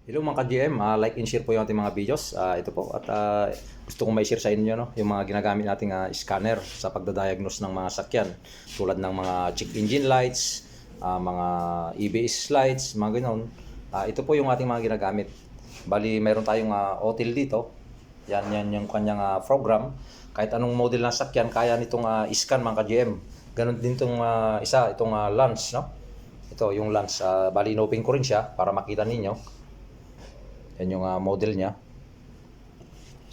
Hello mga ka-GM, like and share po yung ating mga videos. Ito po at gusto kong mai-share sa inyo no, yung mga ginagamit nating scanner sa pagdadiagnose ng mga sakyan tulad ng mga check engine lights, mga EBS lights, mga ganoon. Ito po yung ating mga ginagamit. Bali, mayroon tayong OTIL dito. Yan yung kanyang program. Kahit anong model ng sakyan, kaya nitong scan mga ka-GM. Ganon din itong itong Lance, no? Ito yung Lance. Bali, in-open ko rin siya para makita ninyo. Yan yung model niya.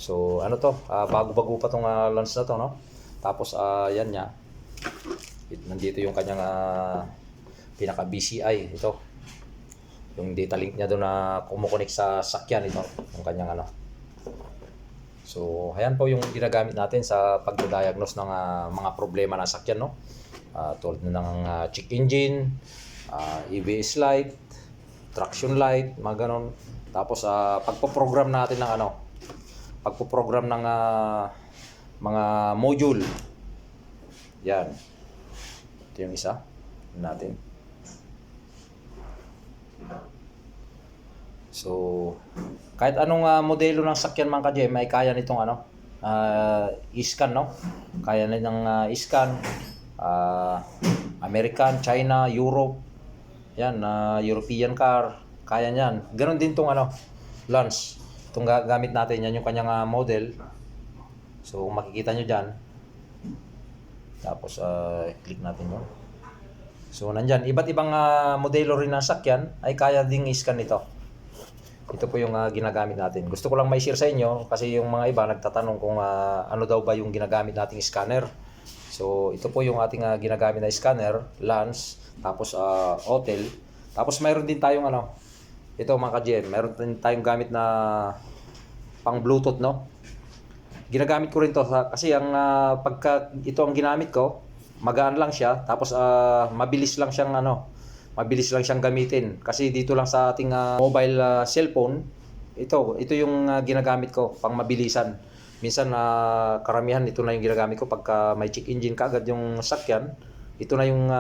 So, ano to? Bago-bago pa tong Lance na to, no? Tapos, yan niya. Nandito yung kanyang pinaka-BCI. Ito. Yung data link niya doon na kumukonek sa sakyan. Ito. Yung kanyang ano. So, ayan po yung ginagamit natin sa pagdadiagnose ng mga problema ng sakyan, no? Tulad ng check engine, EBS light, traction light, mga ganon. Tapos pagpo-program natin ng pagpo-program ng mga module. Yan. Ito yung isa natin. So, kahit anong modelo ng sakyan mga ka-GM ay kaya nitong i-scan, no? Kaya nitong i-scan American, China, Europe. Yan, European car. Kaya niyan. Ganon din tong Lance. Itong gamit natin, yan yung kanyang model. So, makikita nyo dyan. Tapos, click natin yun. So, nandyan. Iba't ibang modelo rin ng sakyan ay kaya ding i-scan ito. Ito po yung ginagamit natin. Gusto ko lang may share sa inyo kasi yung mga iba nagtatanong kung ano daw ba yung ginagamit nating scanner. So, ito po yung ating ginagamit na scanner, Lance, tapos OTIL. Tapos mayroon din tayong ito mga ka-GM, meron din tayong gamit na pang Bluetooth, no? Ginagamit ko rin to kasi ang pagka ito ang ginamit ko, magaan lang siya, tapos mabilis lang siyang gamitin. Kasi dito lang sa ating mobile cellphone, ito yung ginagamit ko pang mabilisan. Minsan karamihan ito na yung ginagamit ko pagka may check engine kaagad yung sakyan. Ito na yung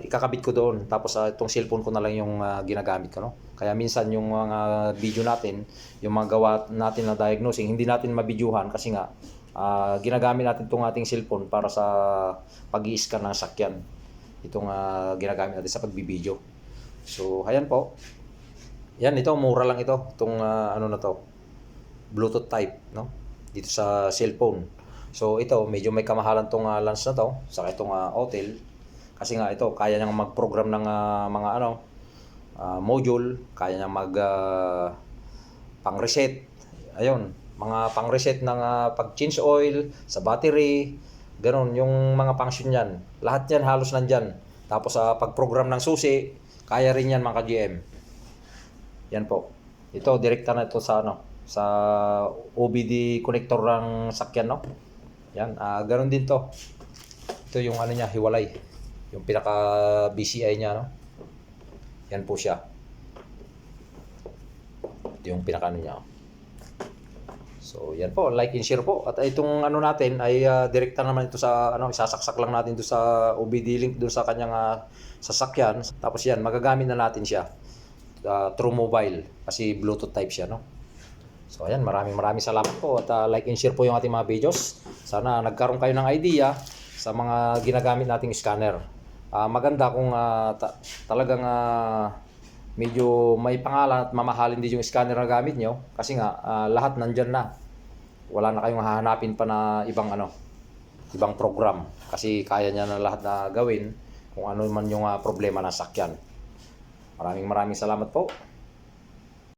ikakabit ko doon. Tapos itong cellphone ko na lang yung ginagamit ko, no? Kaya minsan yung mga video natin, yung mga gawa natin na diagnosing, hindi natin mabidyuhan kasi nga ginagamit natin itong ating cellphone para sa pag-i-scan ng sakyan. Itong ginagamit natin sa pagbibideo. So, ayan po. Yan, ito, mura lang ito. Itong na to, Bluetooth type, no? Dito sa cellphone. So, ito, medyo may kamahalan itong Lance na to, saka itong OTIL. Kasi nga ito, kaya niyang mag-program ng mga module, kaya niyang pang-reset. Ayun, mga pang-reset ng pag-change oil sa battery, ganun, yung mga function niyan. Lahat yan halos nandyan. Tapos pag-program ng susi, kaya rin yan mga ka-GM. Yan po. Ito, direkta na ito sa sa OBD connector ng sakyan, no? Yan, ganun din to. Ito yung niya, hiwalay. Yung pinaka BCI niya, no? Yan po siya. Ito yung pinaka niya. So, yan po, like and share po. At itong natin ay direkta naman ito sa isasaksak lang natin doon sa OBD link doon sa kanyang sasakyan. Tapos yan, magagamit na natin siya through mobile kasi Bluetooth type siya, no? So, ayan, maraming salamat po at like and share po yung ating mga videos. Sana nagkaroon kayo ng idea sa mga ginagamit nating scanner. Maganda kung talagang medyo may pangalan at mamahalin din yung scanner na gamit nyo kasi nga lahat nandyan na. Wala na kayong hahanapin pa na ibang program kasi kaya niya na lahat na gawin kung ano man yung problema ng sakyan. Maraming salamat po.